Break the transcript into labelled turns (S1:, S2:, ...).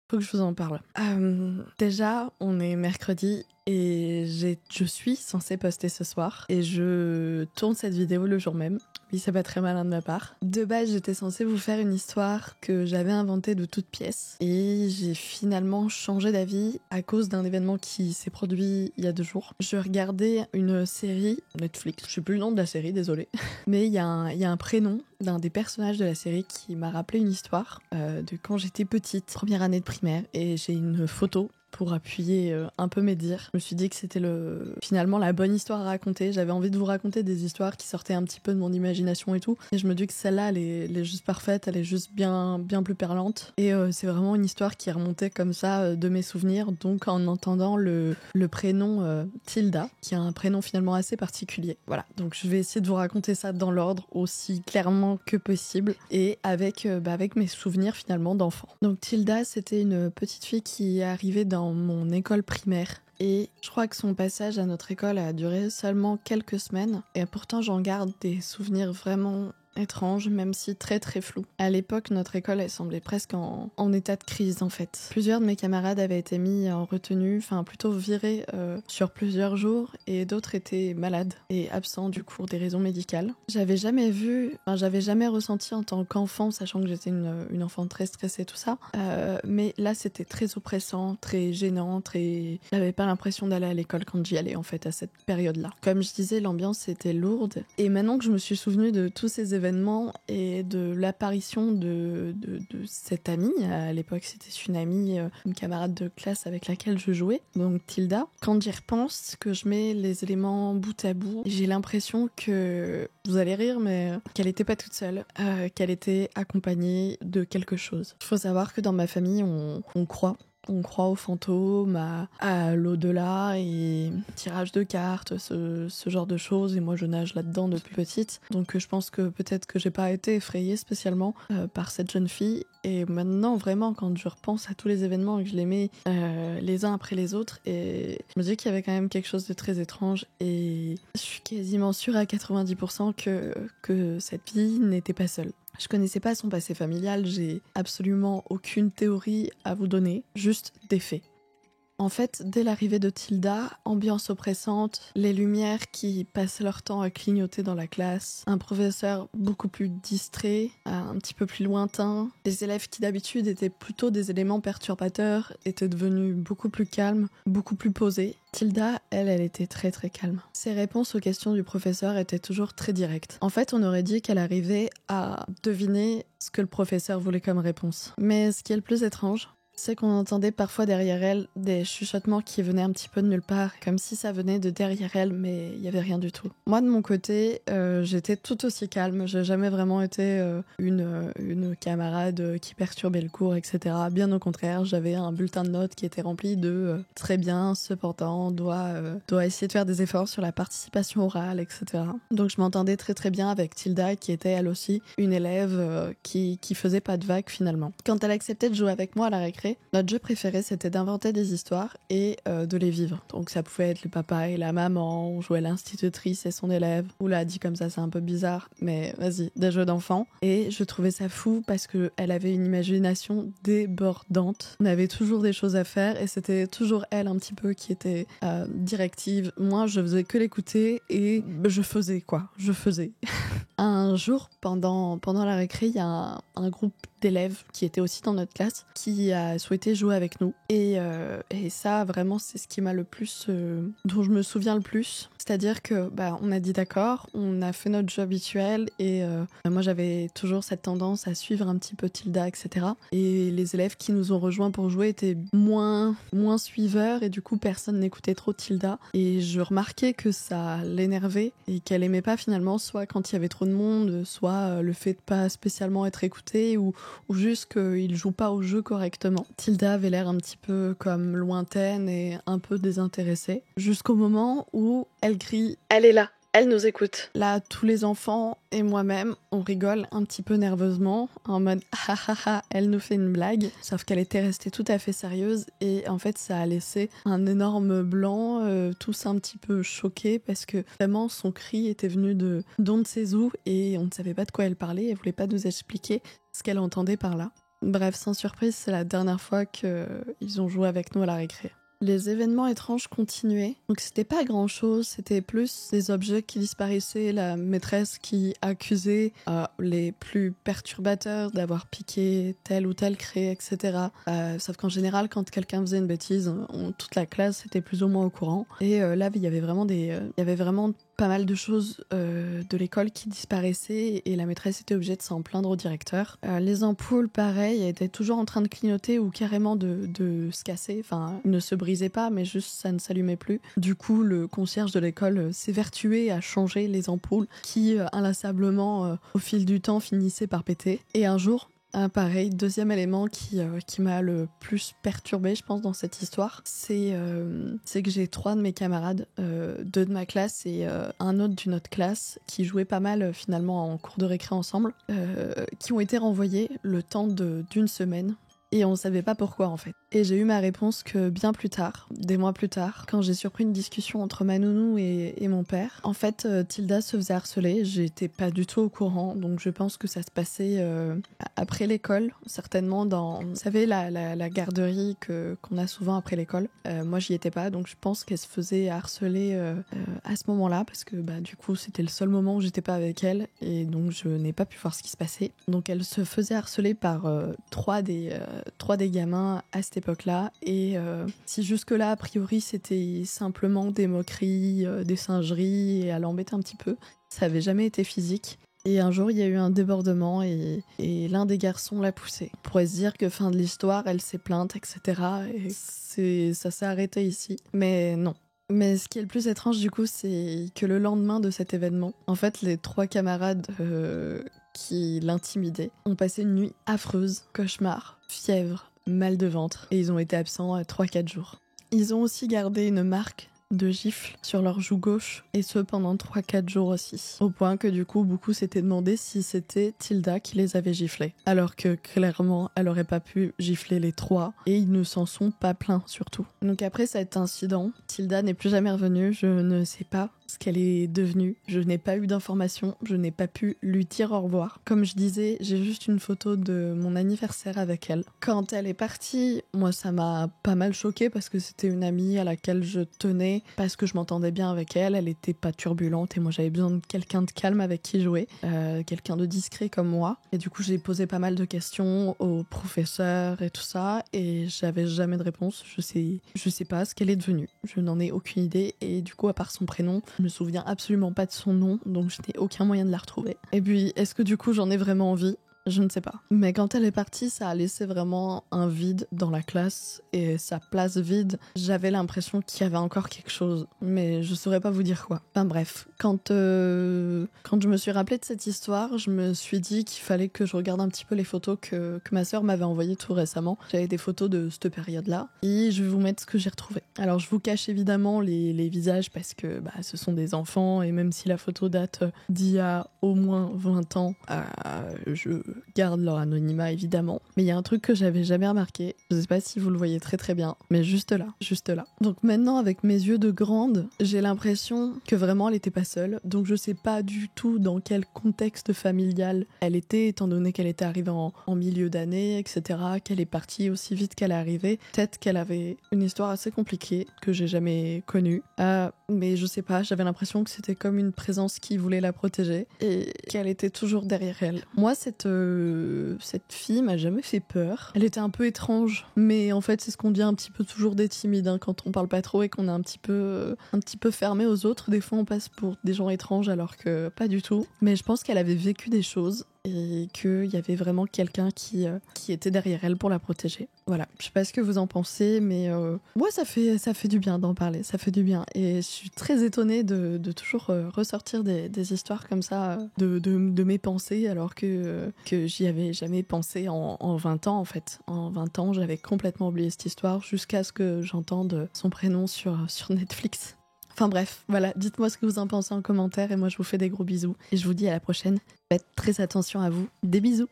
S1: Faut que je vous en parle. Déjà, on est mercredi et je suis censée poster ce soir et je tourne cette vidéo le jour même. Oui, c'est pas très malin de ma part. De base, j'étais censée vous faire une histoire que j'avais inventée de toutes pièces et j'ai finalement changé d'avis à cause d'un événement qui s'est produit il y a 2 jours. Je regardais une série Netflix, je sais plus le nom de la série, désolée, mais il y a un prénom d'un des personnages de la série qui m'a rappelé une histoire de quand j'étais petite, première année de primaire, et j'ai une photo pour appuyer un peu mes dires. Je me suis dit que c'était finalement la bonne histoire à raconter. J'avais envie de vous raconter des histoires qui sortaient un petit peu de mon imagination et tout. Et je me dis que celle-là, elle est juste parfaite, elle est juste bien plus parlante. Et c'est vraiment une histoire qui est remontée comme ça de mes souvenirs. Donc en entendant le prénom Tilda, qui a un prénom finalement assez particulier. Voilà, donc je vais essayer de vous raconter ça dans l'ordre aussi clairement que possible et avec mes souvenirs finalement d'enfant. Donc Tilda, c'était une petite fille qui est arrivée dans mon école primaire. Et je crois que son passage à notre école a duré seulement quelques semaines. Et pourtant, j'en garde des souvenirs vraiment étrange, même si très très flou. À l'époque, notre école, elle semblait presque en état de crise en fait. Plusieurs de mes camarades avaient été mis en retenue, enfin plutôt virés sur plusieurs jours, et d'autres étaient malades et absents du coup pour des raisons médicales. J'avais jamais ressenti en tant qu'enfant, sachant que j'étais une enfant très stressée, tout ça, mais là c'était très oppressant, très gênant, j'avais pas l'impression d'aller à l'école quand j'y allais en fait à cette période-là. Comme je disais, l'ambiance était lourde, et maintenant que je me suis souvenue de tous ces événements et de l'apparition de cette amie. À l'époque, c'était une amie, une camarade de classe avec laquelle je jouais, donc Tilda. Quand j'y repense, que je mets les éléments bout à bout, j'ai l'impression que, vous allez rire, mais qu'elle était pas toute seule, qu'elle était accompagnée de quelque chose. Il faut savoir que dans ma famille, on croit aux fantômes, à l'au-delà et tirage de cartes, ce genre de choses. Et moi, je nage là-dedans depuis petite. Donc, je pense que peut-être que j'ai pas été effrayée spécialement par cette jeune fille. Et maintenant, vraiment, quand je repense à tous les événements et que je les mets les uns après les autres, et je me dis qu'il y avait quand même quelque chose de très étrange. Et je suis quasiment sûre à 90% que cette fille n'était pas seule. Je connaissais pas son passé familial, j'ai absolument aucune théorie à vous donner, juste des faits. En fait, dès l'arrivée de Tilda, ambiance oppressante, les lumières qui passent leur temps à clignoter dans la classe, un professeur beaucoup plus distrait, un petit peu plus lointain, les élèves qui d'habitude étaient plutôt des éléments perturbateurs étaient devenus beaucoup plus calmes, beaucoup plus posés. Tilda, elle était très très calme. Ses réponses aux questions du professeur étaient toujours très directes. En fait, on aurait dit qu'elle arrivait à deviner ce que le professeur voulait comme réponse. Mais ce qui est le plus étrange, c'est qu'on entendait parfois derrière elle des chuchotements qui venaient un petit peu de nulle part, comme si ça venait de derrière elle, mais il y avait rien du tout. Moi, de mon côté, j'étais tout aussi calme. J'ai jamais vraiment été une camarade qui perturbait le cours, etc. Bien au contraire, j'avais un bulletin de notes qui était rempli de très bien, cependant, doit essayer de faire des efforts sur la participation orale, etc. Donc je m'entendais très très bien avec Tilda, qui était elle aussi une élève qui faisait pas de vagues finalement. Quand elle acceptait de jouer avec moi à la récré, notre jeu préféré, c'était d'inventer des histoires et de les vivre. Donc ça pouvait être le papa et la maman, on jouait l'institutrice et son élève. Oula, dit comme ça, c'est un peu bizarre, mais vas-y, des jeux d'enfants. Et je trouvais ça fou parce qu'elle avait une imagination débordante. On avait toujours des choses à faire et c'était toujours elle un petit peu qui était directive. Moi, je faisais que l'écouter et je faisais. Un jour, pendant la récré, il y a un groupe d'élèves qui étaient aussi dans notre classe qui a souhaité jouer avec nous. Et ça, vraiment, c'est ce qui m'a le plus... dont je me souviens le plus. C'est-à-dire que on a dit d'accord, on a fait notre jeu habituel et moi, j'avais toujours cette tendance à suivre un petit peu Tilda, etc. Et les élèves qui nous ont rejoints pour jouer étaient moins suiveurs et du coup, personne n'écoutait trop Tilda. Et je remarquais que ça l'énervait et qu'elle aimait pas finalement, soit quand il y avait trop de monde, soit le fait de pas spécialement être écoutée ou juste qu'il joue pas au jeu correctement. Tilda avait l'air un petit peu comme lointaine et un peu désintéressée, jusqu'au moment où elle crie « Elle est là !» Elle nous écoute. Là, tous les enfants et moi-même, on rigole un petit peu nerveusement, en mode « ah ah ah, elle nous fait une blague », sauf qu'elle était restée tout à fait sérieuse et en fait, ça a laissé un énorme blanc, tous un petit peu choqués parce que vraiment, son cri était venu d'on ne sait où et on ne savait pas de quoi elle parlait, elle voulait pas nous expliquer ce qu'elle entendait par là. Bref, sans surprise, c'est la dernière fois qu'ils ont joué avec nous à la récré. Les événements étranges continuaient, donc c'était pas grand chose, c'était plus des objets qui disparaissaient, la maîtresse qui accusait les plus perturbateurs d'avoir piqué tel ou tel craie, etc. Sauf qu'en général, quand quelqu'un faisait une bêtise, toute la classe était plus ou moins au courant. Et là, il y avait vraiment pas mal de choses de l'école qui disparaissaient et la maîtresse était obligée de s'en plaindre au directeur. Les ampoules, pareil, étaient toujours en train de clignoter ou carrément de se casser. Enfin, ne se brisaient pas, mais juste ça ne s'allumait plus. Du coup, le concierge de l'école s'évertuait à changer les ampoules qui, inlassablement, au fil du temps, finissaient par péter. Et un jour, pareil, deuxième élément qui m'a le plus perturbée, je pense, dans cette histoire, c'est que j'ai 3 de mes camarades, 2 de ma classe et un autre d'une autre classe, qui jouaient pas mal finalement en cours de récré ensemble, qui ont été renvoyés le temps d'une semaine. Et on savait pas pourquoi en fait. Et j'ai eu ma réponse que bien plus tard, des mois plus tard, quand j'ai surpris une discussion entre ma nounou et mon père. En fait, Tilda se faisait harceler, j'étais pas du tout au courant, donc je pense que ça se passait après l'école, certainement dans, vous savez, la garderie qu'on a souvent après l'école. Moi j'y étais pas, donc je pense qu'elle se faisait harceler à ce moment-là, parce que du coup c'était le seul moment où j'étais pas avec elle, et donc je n'ai pas pu voir ce qui se passait. Donc elle se faisait harceler par 3 des gamins à cette époque-là, et si jusque-là a priori c'était simplement des moqueries, des singeries et à l'embêter un petit peu, ça avait jamais été physique. Et un jour il y a eu un débordement et l'un des garçons l'a poussée. On pourrait se dire que fin de l'histoire, elle s'est plainte, etc. Et ça s'est arrêté ici, mais non. Mais ce qui est le plus étrange du coup, c'est que le lendemain de cet événement, en fait les 3 camarades qui l'intimidaient ont passé une nuit affreuse, cauchemar, fièvre, mal de ventre, et ils ont été absents 3-4 jours. Ils ont aussi gardé une marque de gifles sur leur joue gauche, et ce pendant 3-4 jours aussi. Au point que du coup, beaucoup s'étaient demandé si c'était Tilda qui les avait giflés. Alors que clairement, elle aurait pas pu gifler les 3, et ils ne s'en sont pas plaints surtout. Donc après cet incident, Tilda n'est plus jamais revenue, je ne sais pas ce qu'elle est devenue. Je n'ai pas eu d'informations, je n'ai pas pu lui dire au revoir. Comme je disais, j'ai juste une photo de mon anniversaire avec elle. Quand elle est partie, moi ça m'a pas mal choquée parce que c'était une amie à laquelle je tenais, parce que je m'entendais bien avec elle, elle était pas turbulente et moi j'avais besoin de quelqu'un de calme avec qui jouer, quelqu'un de discret comme moi. Et du coup j'ai posé pas mal de questions aux professeurs et tout ça, et j'avais jamais de réponse. Je sais pas ce qu'elle est devenue. Je n'en ai aucune idée, et du coup à part son prénom, je me souviens absolument pas de son nom, donc je n'ai aucun moyen de la retrouver. Et puis, est-ce que du coup j'en ai vraiment envie ? Je ne sais pas. Mais quand elle est partie, ça a laissé vraiment un vide dans la classe, et sa place vide, j'avais l'impression qu'il y avait encore quelque chose, mais je saurais pas vous dire quoi. Enfin bref, quand je me suis rappelée de cette histoire, je me suis dit qu'il fallait que je regarde un petit peu les photos que ma sœur m'avait envoyées tout récemment. J'avais des photos de cette période-là, et je vais vous mettre ce que j'ai retrouvé. Alors je vous cache évidemment les visages parce que ce sont des enfants, et même si la photo date d'il y a au moins 20 ans, je garde leur anonymat évidemment. Mais il y a un truc que j'avais jamais remarqué, je sais pas si vous le voyez très très bien, mais juste là. Donc maintenant, avec mes yeux de grande, j'ai l'impression que vraiment elle était pas seule, donc je sais pas du tout dans quel contexte familial elle était, étant donné qu'elle était arrivée en milieu d'année, etc., qu'elle est partie aussi vite qu'elle est arrivée. Peut-être qu'elle avait une histoire assez compliquée que j'ai jamais connue, mais je sais pas, j'avais l'impression que c'était comme une présence qui voulait la protéger et qu'elle était toujours derrière elle. Moi, cette fille m'a jamais fait peur. Elle était un peu étrange, mais en fait c'est ce qu'on dit un petit peu toujours des timides, quand on parle pas trop et qu'on est un petit peu fermé aux autres. Des fois on passe pour des gens étranges alors que pas du tout. Mais je pense qu'elle avait vécu des choses et qu'il y avait vraiment quelqu'un qui était derrière elle pour la protéger. Voilà, je sais pas ce que vous en pensez, mais moi ça fait du bien d'en parler, ça fait du bien. Et je suis très étonnée de toujours ressortir des histoires comme ça, de mes pensées, alors que j'y avais jamais pensé en 20 ans en fait. En 20 ans, j'avais complètement oublié cette histoire jusqu'à ce que j'entende son prénom sur Netflix. Enfin bref, voilà, dites-moi ce que vous en pensez en commentaire, et moi je vous fais des gros bisous et je vous dis à la prochaine. Faites très attention à vous, des bisous.